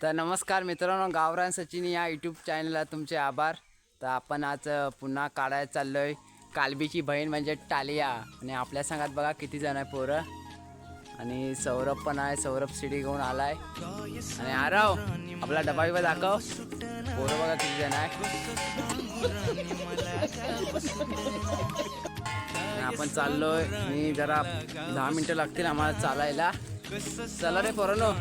तर नमस्कार मित्रांनो, गावरान सचिन या यूट्यूब चॅनलला तुमचे आभार. तर आपण आज पुन्हा काढायला चाललोय कालबीची बहीण म्हणजे टालिया. आणि आपल्या संघात बघा किती जण आहे पोरं. आणि सौरभ पण आहे. सौरभ सीडी घेऊन आलाय. आणि आरव आपला डबा बिबा दाखव. पोरं बघा किती जण आहे. आपण चाललोय. मी जरा 10 मिनिटं लागतील आम्हाला चालायला. चला रे पोरांनो.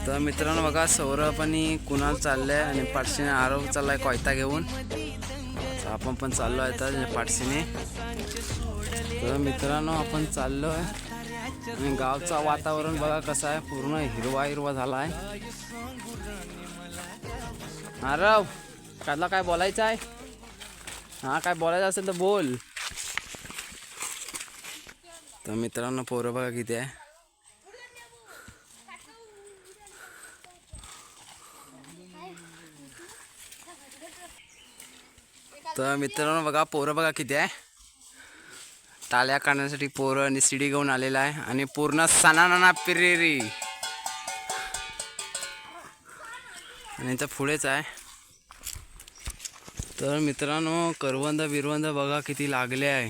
तर मित्रांनो बघा, सौरभ आणि कुणाल चाललंय आणि पाठशीने आरव चाललाय कोयता घेऊन. आपण पण चाललो आहे तर पाठशीने. तर मित्रांनो आपण चाललोय आणि गावचं वातावरण बघा कसं आहे. पूर्ण हिरवा हिरवा झाला आहे. आरव त्याला काय बोलायचं आहे? हा, काय बोलायचं असेल तर बोल. तर मित्रांनो पोरं बघा किती आहे. तर मित्रांनो बघा पोरं बघा किती आहे. टाळ्या काढण्यासाठी पोरं आणि सीडी घेऊन आलेला आहे. आणि पूर्ण सणाना पिरेरी आणि इथं पुढेच आहे. तर मित्रांनो करवंद बिरवंद बघा किती लागले आहे.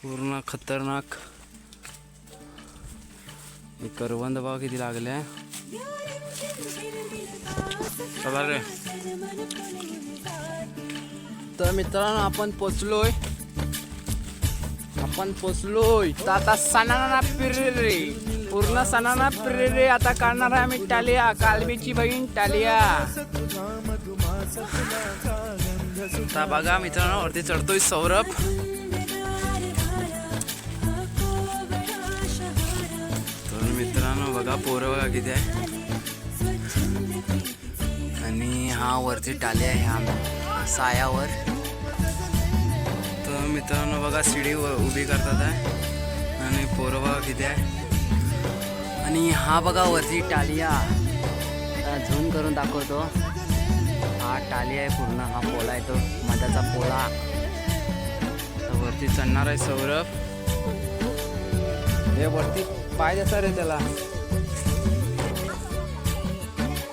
पूर्ण खतरनाक करवंद बघा किती लागले आहे. चला रे. तर मित्रांनो आपण पोचलोय. तर आता सणाना पिरेरे, पूर्ण सणाना पिरेरे आता काढणार आहे आम्ही टालिया. कालबीची बहीण टालिया. आता बघा मित्रांनो वरती चढतोय सौरभ. तर मित्रांनो बघा पोरं बघा किती आहे. आणि हा वरती टालिया आहे हा सायावर. तर मित्रांनो बघा सीडी उभी करतात आहे. आणि पोरं बघा किती आहे. आणि हा बघा वरती टालिया. झूम करून दाखवतो. हा टालिया आहे पूर्ण. हा पोला आहे तो मधाचा पोला. वरती चढणार आहे सौरभ. हे वरती पाय देतात रे त्याला.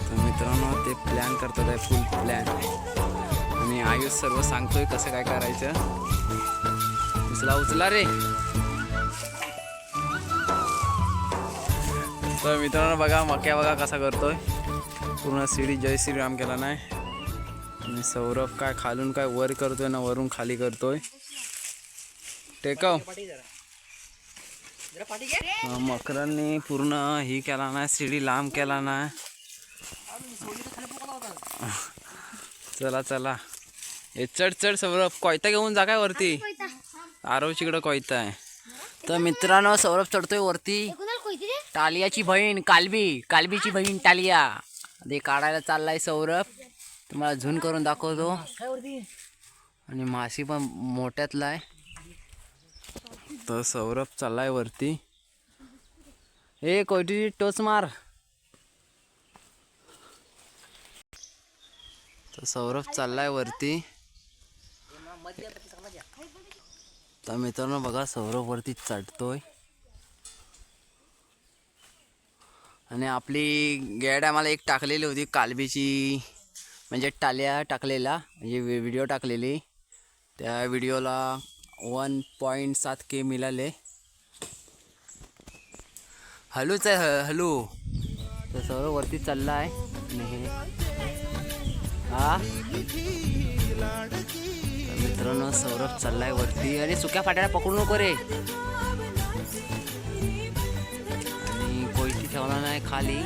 तर मित्रांनो ते प्लॅन करतात आहे, फुल प्लॅन. आणि आयुष सर्व सांगतोय कसं काय करायचं. उचला रे. तर मित्रांनो बघा मक्या बघा कसा करतोय. पूर्ण सीडी जय श्रीराम केला नाही. आणि सौरभ काय खालून काय वर करतोय ना वरून खाली करतोय. टेकव. मकरांनी पूर्ण ही केला नाही, सीडी लांब केला नाही. चला हे चढ सौरभ. कोयता घेऊन जा काय वरती. आरवचीकडे कोयता आहे. तर मित्रांनो सौरभ चढतोय वरती. टालियाची बहीण कालबीची बहीण टालिया ते काढायला चाललाय सौरभ. तुम्हाला झूम करून दाखवतो. आणि माशी पण मोठ्यातला आहे. तर सौरभ चाललाय वरती. हे कोयटी टोच मार. तर सौरभ चाललाय वरती. तर मित्रांनो बघा सौरभ वरती चढतोय. आणि आपली गॅड आम्हाला एक टाकलेली होती कालबीची म्हणजे टालिया टाकलेला म्हणजे व्हिडिओ टाकलेली. त्या व्हिडिओला 1.7K मिळाले. हलूच आहे हलू. तर सौरभ वरती चालला आहे. हा मित्रांनो सौरभ चाललाय वरती. आणि सुक्या फाट्याला पकडू नको रे. आणि कोयती ठेवला नाही खाली.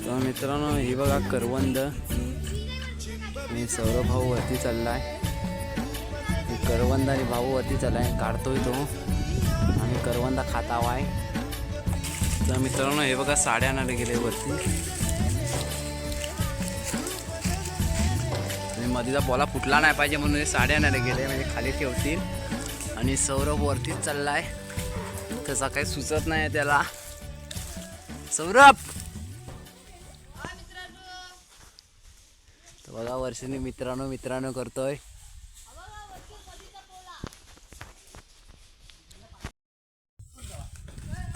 तर मित्रांनो ही बघा करवंद. आणि सौरभ भाऊ वरती चाललाय. करवंद आणि भाऊ वरती चाललाय. काढतोय तो आणि करवंदा खातावाय. तर मित्रांनो हे बघा साड्या आणायला गेले वरती. आणि मधीचा बोला फुटला नाही पाहिजे म्हणून साड्या आणायला गेले म्हणजे खाली ठेवतील. आणि सौरभ वरतीच चाललाय. तसा काही सुचत नाही त्याला. सौरभ तर बघा वर्षाने मित्रांनो करतोय.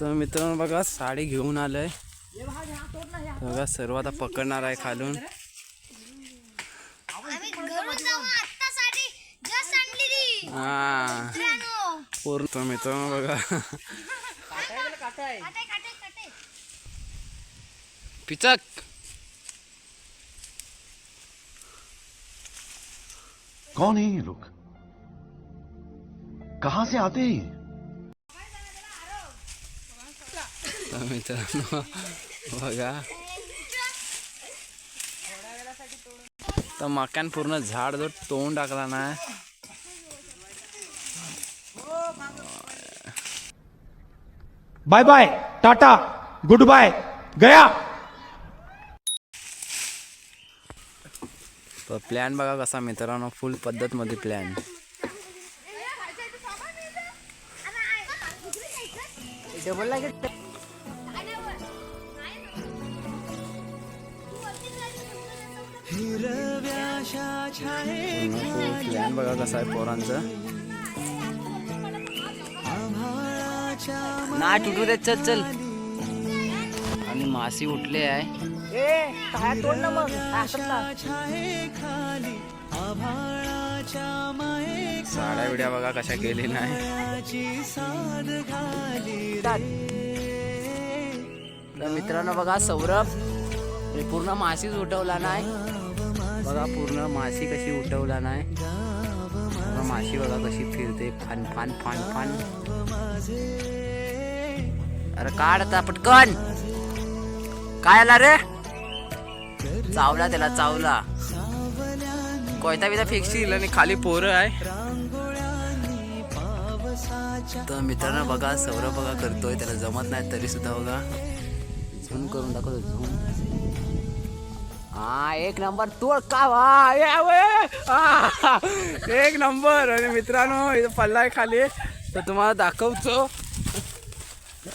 तर मित्रांनो बघा साडी घेऊन आलोय बघा. सर्व आता पकडणार आहे खालून. हा पूर्ण. तर मित्रांनो बघा पिचक. कौन है ये लोग, कहां से आते हैं? तर मित्रांनो बघा तर मकान पूर्ण झाड जो तोडून टाकला ना. Bye bye tata good bye गया. तर प्लॅन बघा कसा मित्रांनो, फुल पद्धत मध्ये प्लॅन. प्लॅन बघा कसा आहे पोरांचं. ना तुटू देत. चल चल. आणि मासी उठले आहे. साड्या बिड्या बघा कशा गेली नाही. तर मित्रांनो बघा सौरभ पूर्ण माशीच उठवला नाही बघा. पूर्ण माशी कशी उठवला नाही. पूर्ण माशी बघा कशी फिरते फान फान फान फान. अरे काढ आता पटकन. काय आला रे. चावला त्याला चावला. कोयता बिता फेकशील आणि खाली पोरं आहे. तर मित्रांनो बघा सौरभ बघा करतोय. त्याला जमत नाही तरी सुद्धा बघा झूम करून दाखवतो. झूम. हा एक नंबर तोड का वा. एक नंबर. आणि मित्रांनो इथं पल्ला खाली तर तुम्हाला दाखवतो.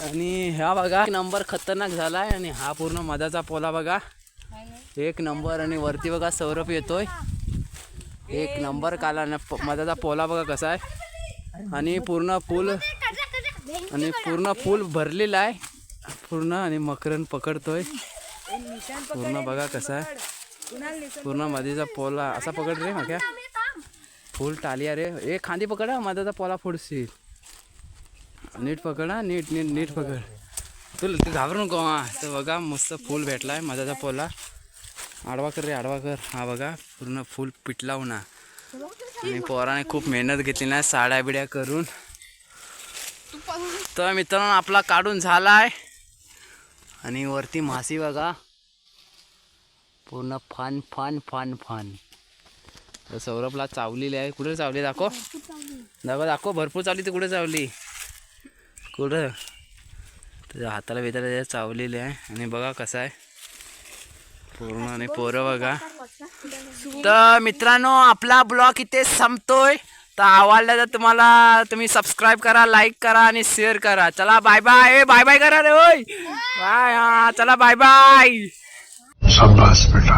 आणि ह्या बघा एक नंबर खतरनाक झालाय. आणि हा पूर्ण मधाचा पोला बघा एक नंबर. आणि वरती बघा सौरभ येतोय. एक नंबर काला. मधाचा पोला बघा कसा आहे. आणि पूर्ण फुल भरलेला आहे पूर्ण. आणि मकरन पकडतोय पूर्ण बघा कसा आहे. पूर्ण मधीचा पोला असा पकड रे मग फुल टालिया रे. एक खांदी पकडा मधाचा पोला फोडशील. नीट पकडा. नीट नीट नीट पकड. तुला घाबरू नको. हा तर बघा मस्त फुल भेटलाय मधाचा पोला. आडवा कर रे आडवा कर. हा बघा पूर्ण फुल पिटलाव ना. आणि पोराने खूप मेहनत घेतली ना साड्या बिड्या करून. तर मित्रांनो आपला काढून झालाय. आणि वरती मासी बघा पूर्ण फान फान फान फान. तर सौरभला चावलेली आहे. कुठे चावली दाखव दाखव दाखव. भरपूर चावली. ती कुठे चावली कुठं. त्याच्या हाताला बिताला चावलेली आहे. आणि बघा कसं आहे पूर्ण. आणि पोरं बघा. तर मित्रांनो आपला ब्लॉग इथे संपतोय. तर आवडला तर तुम्ही सबस्क्राईब करा, लाईक करा आणि शेअर करा. चला बाय बाय. बाय बाय करा रे. होय बाय. हा चला बाय बाय. शाबाश बेटा.